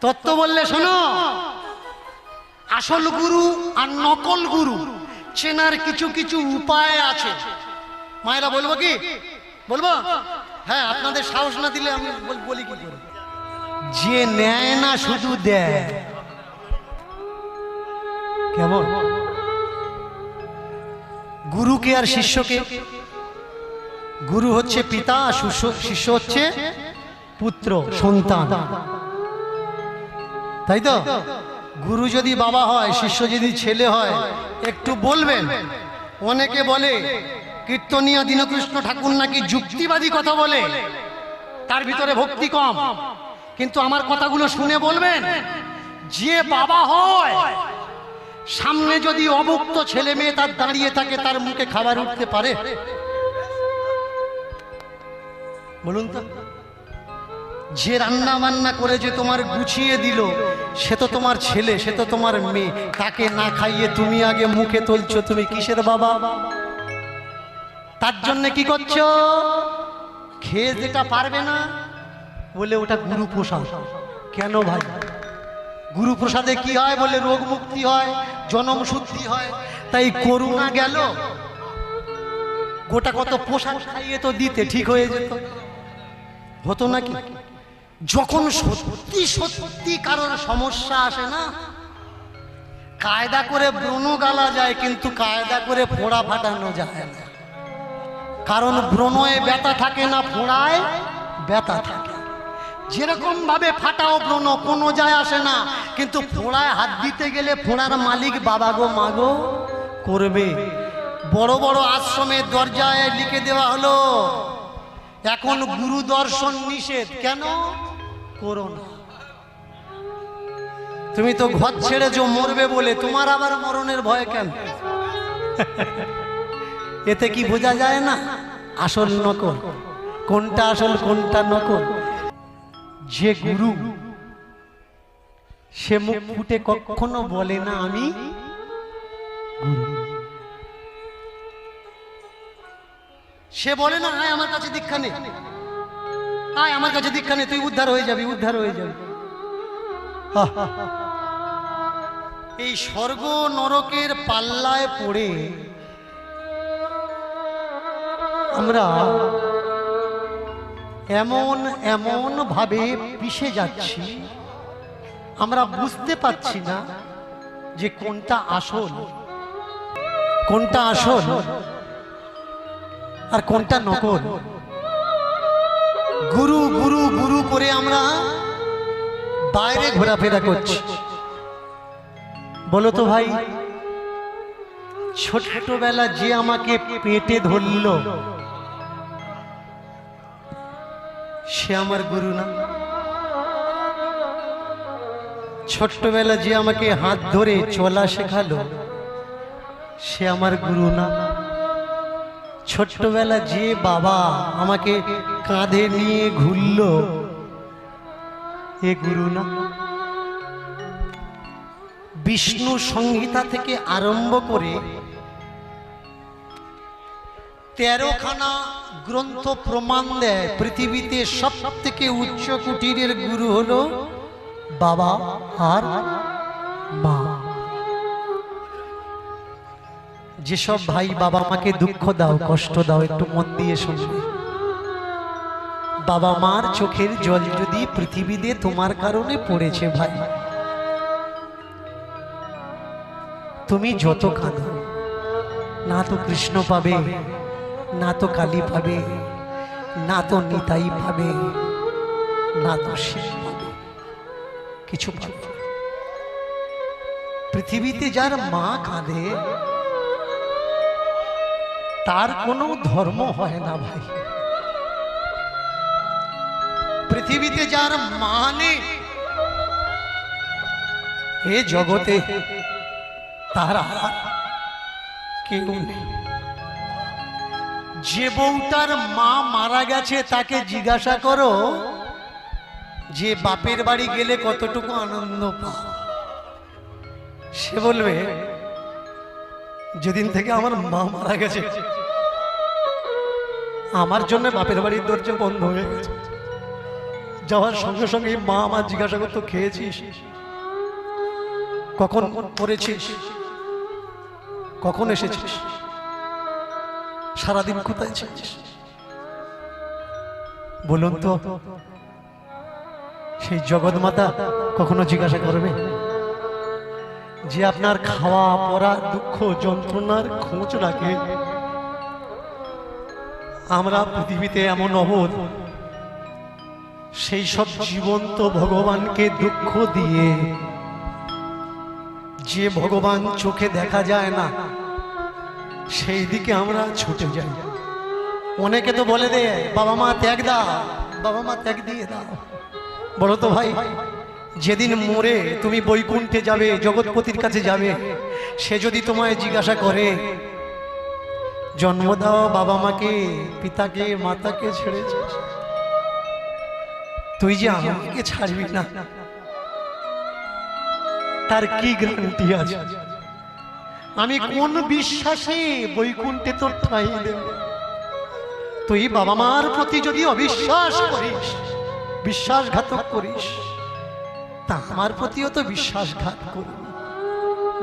তত্ত্ব বললে শোনো, আসল গুরু আর নকল গুরু চেনার কিছু কিছু উপায় আছে। মায়েরা বলবো কি? বলবো? হ্যাঁ, আপনাদের সাহস না দিলে আমি বলি কি করে। যে নেয় না শুধু দেয়। কেমন? গুরুকে আর শিষ্যকে, গুরু হচ্ছে পিতা, শিষ্য হচ্ছে পুত্র, সন্তান, তাই তো? গুরু যদি বাবা হয়, শিষ্য যদি ছেলে হয়, একটু বলবেন। অনেকে বলে কীর্তনীয় দীনকৃষ্ণ ঠাকুর নাকি যুক্তিবাদী কথা বলে, তার ভিতরে ভক্তি কম। কিন্তু আমার কথাগুলো শুনে বলবেন, যে বাবা হয়, সামনে যদি অভুক্ত ছেলে মেয়ে তার দাঁড়িয়ে থাকে, তার মুখে খাবার উঠতে পারে? বলুন তো। যে রান্না বান্না করে যে তোমার গুছিয়ে দিল, সে তো তোমার ছেলে, সে তো তোমার মেয়ে। তাকে না খাইয়ে তুমি আগে মুখে তুলছো, তুমি কিসের বাবা? তার জন্য কি করছো? খেয়ে যেটা পারবে না বলে ওটা গুরু প্রসাদ। কেন ভাই? গুরু প্রসাদে কি হয় বলে? রোগ মুক্তি হয়, জনম শুদ্ধি হয়। তাই করুণা গেল, গোটা কত প্রসাদ খাইয়ে তো দিতে, ঠিক হয়ে যেত, হতো নাকি? যখন সত্যি সত্যি কারোর সমস্যা আসে না, কায়দা করে ব্রণ গালা যায়, কিন্তু কায়দা করে ফোঁড়া ফাটানো যায় না। কারণ ব্রণয়ে ব্যথা থাকে না, ফোঁড়ায় ব্যথা থাকে। যেরকম ভাবে ফাটাও ব্রণ, কোনো যায় আসে না, কিন্তু ফোঁড়ায় হাত দিতে গেলে ফোঁড়ার মালিক বাবা গো মাগো করবে। বড় বড় আশ্রমের দরজায় লিখে দেওয়া হলো, এখন গুরু দর্শন নিষেধ। কেন? করোনা। তুমি তো ঘর ছেড়ে যে মরবে বলে, তোমার আবার মরণের ভয় কেন? এতে কি বোঝা যায় না আসল নকল কোনটা, আসল কোনটা নকল? যে গুরু, সে মুখ ফুটে কখনো বলে না আমি গুরু। সে বলে না আয় আমার কাছে দীক্ষা নে, আয় আমার কাছে দীক্ষা নে, তুই উদ্ধার হয়ে যাবি, উদ্ধার হয়ে যাবি। এই স্বর্গ নরকের পাল্লায় পড়ে আমরা এমন এমন ভাবে পিষে যাচ্ছি, আমরা বুঝতে পারছি না যে কোনটা আসল, কোনটা আসল আর কোনটা নকল। গুরু গুরু গুরু করে আমরা বাইরে ঘোরাফেরা করছি। বলো তো ভাই, ছোটবেলা যে আমাকে পেটে ধরল, সে আমার গুরু না? ছোট্টবেলা যে আমাকে হাত ধরে চলা শেখালো, সে আমার গুরু না? ছোট্টবেলা যে বাবা আমাকে কাঁধে নিয়ে ঘুরল, এ গুরু না? বিষ্ণু সংহিতা থেকে আরম্ভ করে 13খানা গ্রন্থ প্রমাণ দেয়, পৃথিবীতে সব থেকে উচ্চ কুটিরের গুরু হলো বাবা আর মা। যেসব ভাই বাবা মাকে দুঃখ দাও, কষ্ট দাও, একটু মন দিয়ে শুনবে। বাবা মার চোখের জল যদি পৃথিবীতে তোমার কারণে পড়েছে ভাই, তুমি যত কাঁদো, না তো কৃষ্ণ পাবে, না তো কালী পাবে, না তো নিতাই পাবে, না তো শিব পাবে, কিছু পাবে। পৃথিবীতে যার মা কাঁদে, তার কোনো ধর্ম হয় না ভাই। পৃথিবীতে যার মা নেই, এ জগতে তার কেউ নেই। যে বউটার মা মারা গেছে, তাকে জিজ্ঞাসা করো যে বাপের বাড়ি গেলে কতটুকু আনন্দ পাও। সে বলবে, যেদিন থেকে আমার মা মারা গেছে, আমার জন্য বাপের বাড়ির দরজা বন্ধ হয়ে গেছে। যাওয়ার সঙ্গে সঙ্গে মা আমার জিজ্ঞাসা করতো, খেয়েছিস? কখন পড়েছিস? কখন এসেছিস? সারাদিন কোথায় ছিলিস? বলুন তো, সেই জগৎমাতা কখনো জিজ্ঞাসা করবে যে আপনার খাওয়া পড়া দুঃখ যন্ত্রণার খোঁজ রাখে? আমরা পৃথিবীতে এমন অবোধ, সেই সব জীবন্ত ভগবানকে দুঃখ দিয়ে, যে ভগবান চোখে দেখা যায় না সেই দিকে আমরা ছুটে যাই। অনেকে তো বলে দে, বাবা মা ত্যাগ দাও, বাবা মা ত্যাগ দিয়ে দাও। বলো তো ভাই, যেদিন মরে তুমি বৈকুণ্ঠে যাবে, জগৎপতির কাছে যাবে, সে যদি তোমায় জিজ্ঞাসা করে, জন্ম দাও বাবা মাকে, পিতাকে মাতাকে ছেড়েছিস, তুই যে আমাকে ছাড়বি না, তার কি গ্যারান্টি আছে? আমি কোন বিশ্বাসে বৈকুণ্ঠে তোর ঠাঁই দেব? তুই বাবা মার প্রতি যদি অবিশ্বাস করিস, বিশ্বাসঘাতক করিস, তা আমার প্রতিও তো বিশ্বাসঘাত করবি।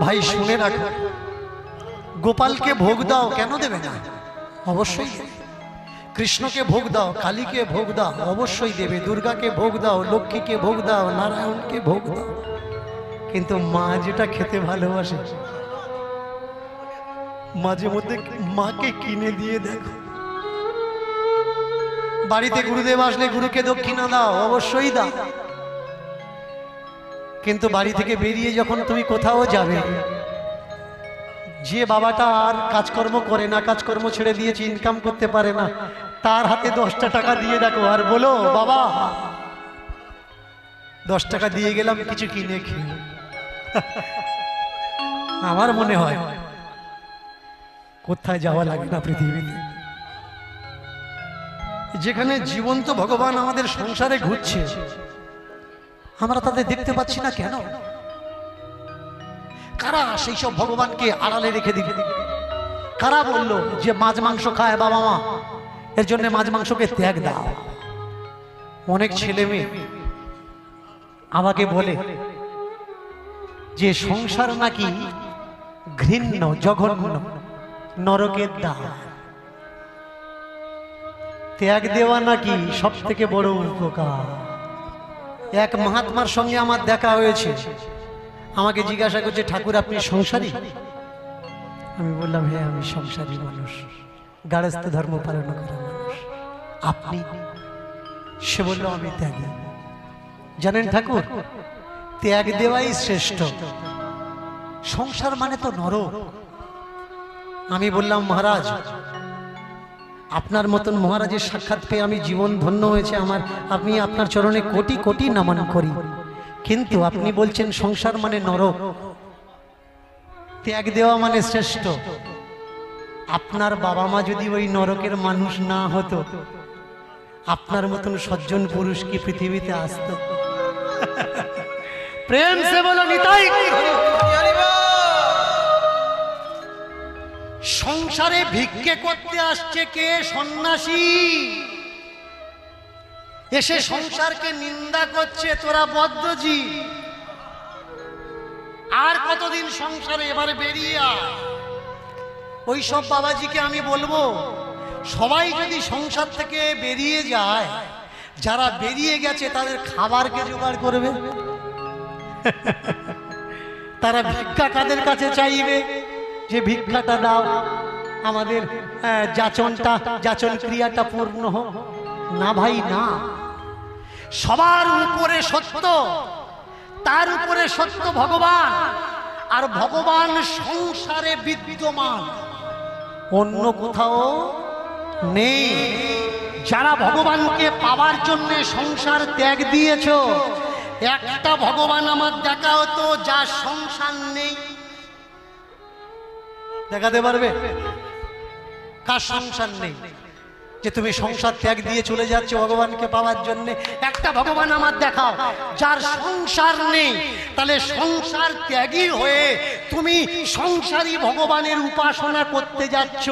ভাই শুনে রাখো, গোপালকে ভোগ দাও, কেন দেবে না? অবশ্যই দেবে। কৃষ্ণকে ভোগ দাও, কালীকে ভোগ দাও, অবশ্যই দেবে। দুর্গাকে ভোগ দাও, লক্ষ্মীকে ভোগ দাও, নারায়ণকে ভোগ দাও। কিন্তু মা যেটা খেতে ভালোবাসে, মাঝে মধ্যে মাকে কিনে দিয়ে দেখো। বাড়িতে গুরুদেব আসলে গুরুকে দক্ষিণা দাও, অবশ্যই দাও। কিন্তু বাড়ি থেকে বেরিয়ে যখন তুমি কোথাও যাবে, যে বাবাটা আর কাজকর্ম করে না, কাজকর্ম ছেড়ে দিয়েছে, ইনকাম করতে পারে না, তার হাতে 10টা টাকা দিয়ে দেখো, আর বলো, বাবা 10 টাকা দিয়ে গেলাম, কিছু কিনে খেয়ে। আমার মনে হয় কোথায় যাওয়া লাগে না পৃথিবীতে। যেখানে জীবন্ত ভগবান আমাদের সংসারে ঘুরছে, আমরা তাদের দেখতে পাচ্ছি না কেন? কারা সেই সব ভগবানকে আড়ালে রেখে দিবে? কারা বললো যে মাছ মাংস খায় বাবা মা, এর জন্য মাছ মাংসকে ত্যাগ দাও? অনেক ছেলে মেয়ে আমাকে বলে যে সংসার নাকি ঘৃণ্য, জঘন্য, নরকের দ্বার। ত্যাগ দেওয়া নাকি সব থেকে বড় উপকার। এক মহাত্মার সঙ্গে আমার দেখা হয়েছে, আমাকে জিজ্ঞাসা করছে, ঠাকুর আপনি সংসারী? আমি বললাম, হ্যাঁ আমি সংসারী মানুষ, গার্হস্থ্য ধর্ম পালন করা মানুষ। আপনি? সে বলল, আমি ত্যাগী। জানেন ঠাকুর, ত্যাগ দেওয়াই শ্রেষ্ঠ। সংসার মানে তো নরক। আমি বললাম, মহারাজ আপনার মতন মহারাজের সাক্ষাৎ পেয়ে আমি জীবন ধন্য হয়েছে আমার, আমি আপনার চরণে কোটি কোটি নমন করি। কিন্তু আপনি বলছেন সংসার মানে নরক, ত্যাগ দেওয়া মানে শ্রেষ্ঠ। আপনার বাবা মা যদি ওই নরকের মানুষ না হতো, আপনার মতন সজ্জন পুরুষ কি পৃথিবীতে আসতো? প্রেম সে বলো নিতাই। সংসারে ভিক্ষে করতে আসছে কে? সন্ন্যাসী। এসে সংসারকে নিন্দা করছে, তোরা বদ্ধজীব, আর কতদিন সংসারে, এবারে বেরিয়ে আয়। ওই সব বাবাজিকে আমি বলবো, সবাই যদি সংসার থেকে বেরিয়ে যায়, যারা বেরিয়ে গেছে তাদের খাবারকে জোগাড় করবে। তারা ভিক্ষা কাদের কাছে চাইবে যে ভিক্ষাটা দাও, আমাদের যাচন ক্রিয়াটা পূর্ণ হোক? না ভাই না। সবার উপরে সত্য, তার উপরে সত্য ভগবান, আর ভগবান সংসারে বিদ্যমান, অন্য কোথাও নেই। যারা ভগবানকে পাওয়ার জন্য সংসার ত্যাগ দিয়েছ, একটা ভগবান আমার দেখা হতো যার সংসার নেই। দেখাতে পারবে কার সংসার নেই, যে তুমি সংসার ত্যাগ দিয়ে চলে যাচ্ছ ভগবানকে পাওয়ার জন্য? একটা ভগবান আমার দেখাও যার সংসার নেই। তাহলে সংসার ত্যাগী হয়ে তুমি সংসারী ভগবানের উপাসনা করতে যাচ্ছ,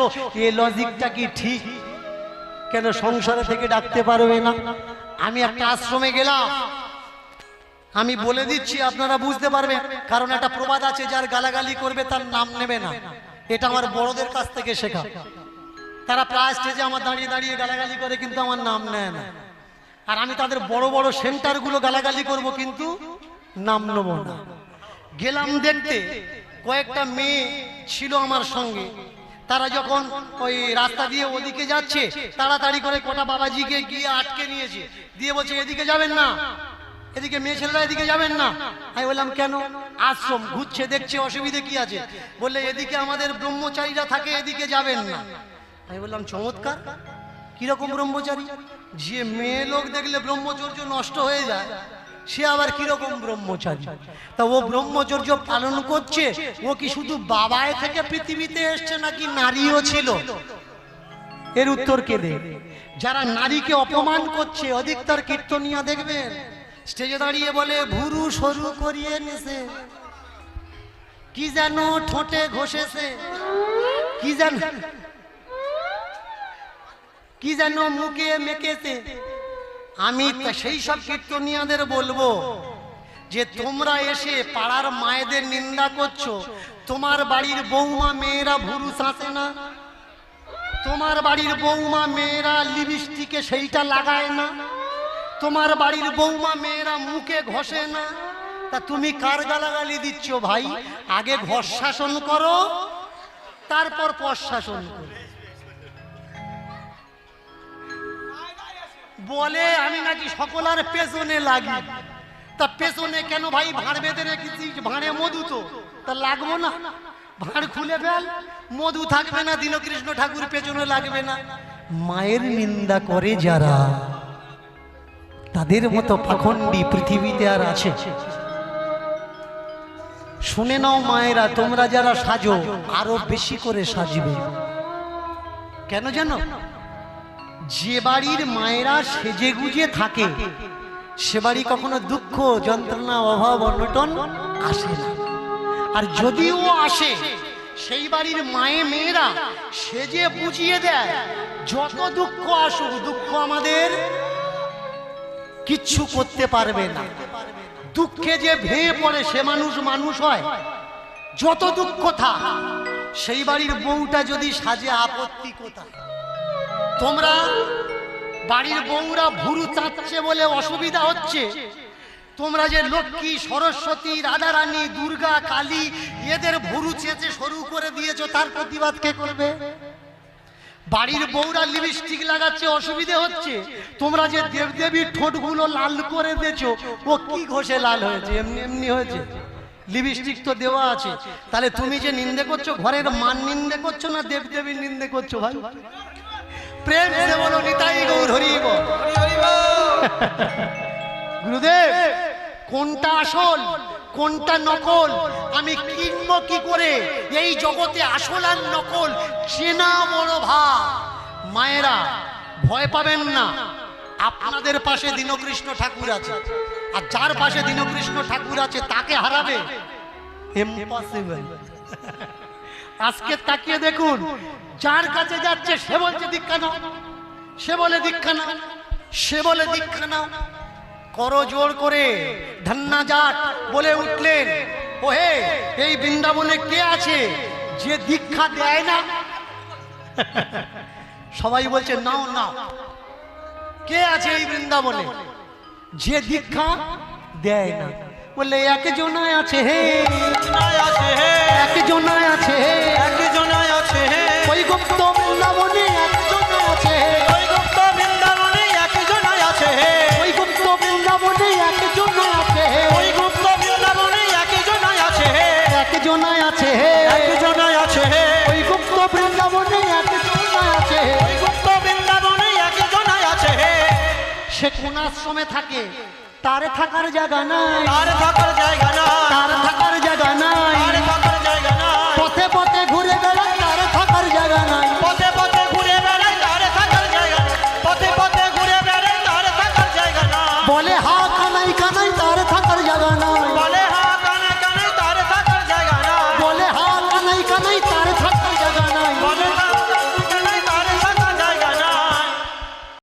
এ লজিকটা কি ঠিক? কেন সংসারে থেকে ডাকতে পারবে না? আমি একটা আশ্রমে গেলাম, আমি বলে দিচ্ছি আপনারা বুঝতে পারবেন, কারণ একটা প্রবাদ আছে, যার গালাগালি করবে তার নাম নেবে না। এটা আমার বড়দের কাছ থেকে শেখা। তারা প্রায় স্টেজে আমার দাঁড়িয়ে দাঁড়িয়ে গালাগালি করে, কিন্তু আমার নাম নেয় না। আর আমি তাদের বড় বড় সেন্টারগুলো গালাগালি করব, কিন্তু নাম নেব না। গেলাম দেখতে, কয়েকটা মেয়ে ছিল আমার সঙ্গে। তারা যখন ওই রাস্তা দিয়ে ওদিকে যাচ্ছে, তাড়াতাড়ি করে কোটা বাবাজিকে গিয়ে আটকে নিয়েছে, দিয়ে বলছে এদিকে যাবেন না, এদিকে মেয়ে ছেলেরা এদিকে যাবেন না। আমি বললাম কেন? আশ্রম ঘুরছে, দেখছে, অসুবিধে কি আছে? বললে এদিকে আমাদের ব্রহ্মচারীরা থাকে, এদিকে যাবেন না। আমি বললাম চমৎকার, কিরকম ব্রহ্মচারী? যে মেয়ে লোক দেখলে ব্রহ্মচর্য নষ্ট হয়ে যায়, সে আবার কিরকম ব্রহ্মচারী? তা ও ব্রহ্মচর্য পালন করছে, ও কি শুধু বাবায় থেকে পৃথিবীতে এসছে, নাকি নারীও ছিল? এর উত্তর কে দেবে? যারা নারীকে অপমান করছে, অধিকতর কীর্তনিয়া দেখবেন স্টেজে দাঁড়িয়ে বলে ভুরু সরু করিয়ে নেছে, কি যেন ঠোঁটে ঘষেছে, কি যেন মুখে মেখেছে। আমি সেই সব কীর্তনিয়াদের বলবো যে তোমরা এসে পাড়ার মায়েদের নিন্দা করছো। তোমার বাড়ির বৌমা মেয়েরা ভুরু চাঁচে না, তোমার বাড়ির বৌমা মেয়েরা লিপস্টিকে সেইটা লাগায় না, তোমার বাড়ির বৌমা মেয়েরা মুখে ঘষে না। তা তুমি কার গালাগালি দিচ্ছ ভাই? আগে ঘর শাসন করো, তারপর প্রশাসন করো। বলে আমি নাকি সকলার পেছনে লাগি। তা পেছনে কেন ভাই? ভাঁড় বেঁধে রেখেছিস, ভাঁড়ে মধু তো, তা লাগবো না? ভাঁড় খুলে ফেল, মধু থাকবে না। দীনকৃষ্ণ ঠাকুর পেছনে লাগবে না। মায়ের নিন্দা করে যারা, তাদের মতো পাখণ্ডী পৃথিবীতে আর আছে? শুনে নাও মায়েরা, তোমরা যারা সাজো আরো বেশি করে সাজবে। কেন জানো? যে বাড়ির মায়েরা সেজে গুজে থাকে, সে বাড়ি কখনো দুঃখ যন্ত্রণা অভাব অনটন আসে না। আর যদিও আসে, সেই বাড়ির মায়ে মেয়েরা সেজে বুঝিয়ে দেয়, যত দুঃখ আসুক, দুঃখ আমাদের কিচ্ছু করতে পারবে না। দুঃখে যে ভেঙে পড়ে সে মানুষ মানুষ হয়? যত দুঃখ থাক, সেই বাড়ির বউটা যদি সাজে, আপত্তি কোথায়? তোমরা বাড়ির বউরা ভুরু চাচ্ছে বলে অসুবিধা হচ্ছে, তোমরা যে লক্ষ্মী, সরস্বতী, রাধারানী, দুর্গা, কালী এদের ভুরু চেঁচে সরু করে দিয়েছো, তার প্রতিবাদ কে করবে? বাড়ির বউরা লিপস্টিক লাগাচ্ছে, অসুবিধে হচ্ছে, তোমরা যে দেবদেবীর ঠোঁটগুলো লাল করে দিয়েছো, ও কি ঘষে লাল হয়েছে? এমনি এমনি হয়েছে? লিপস্টিক তো দেওয়া আছে। তাহলে তুমি যে নিন্দে করছো, ঘরের মান নিন্দে করছো না দেবদেবীর নিন্দে করছো? ভাই প্রেম সে বলো নিতাই গৌর হরি বল। গুরুদেব, কোনটা আসল কোনটা নকল আমি কিনবো কি করে? এই জগতে আসল আর নকল চেনা বড় ভাব। মায়েরা ভয় পাবেন না, আপনাদের পাশে দীনকৃষ্ণ ঠাকুর আছে, আর যার পাশে দীনকৃষ্ণ ঠাকুর আছে তাকে হারাবে ইম্পসিবল। আজকে তাকিয়ে দেখুন, যার কাছে যাচ্ছে সে বলছে দীক্ষা নাও, সে বলে দীক্ষা নাও, সে বলে দীক্ষা নাও। করো জোর করে, ধন্না যাক বলে উঠলেন। ওহে, এই বৃন্দাবনে কে আছে যে দীক্ষা দেয় না? সবাই বলছে নাও নাও। কে আছে এই বৃন্দাবনে যে দীক্ষা দেয় না? বললে একজনায় আছে হে, একজনায় আছে হে, একজনায় আছে হে, ওই গুপ্ত বৃন্দাবনে একজনায় আছে হে, ওই গুপ্ত বৃন্দাবনে একজনায় আছে হে, ওই গুপ্ত বৃন্দাবনে একজনায় আছে হে, ওই গুপ্ত বৃন্দাবনে একজনায় আছে হে, একজনায় আছে হে, একজনায় আছে হে, ওই গুপ্ত বৃন্দাবনে একজনায় আছে হে, ওই গুপ্ত বৃন্দাবনে একজনায় আছে হে। সে কোন আশ্রমে থাকে? তার থাকার জায়গা নাই, তার থাকার জায়গা নাই, তার থাকার জায়গা নাই, তার থাকার জায়গা নাই। পথে পথে ঘুরে বেড়ায়, তার থাকার জায়গা নাই,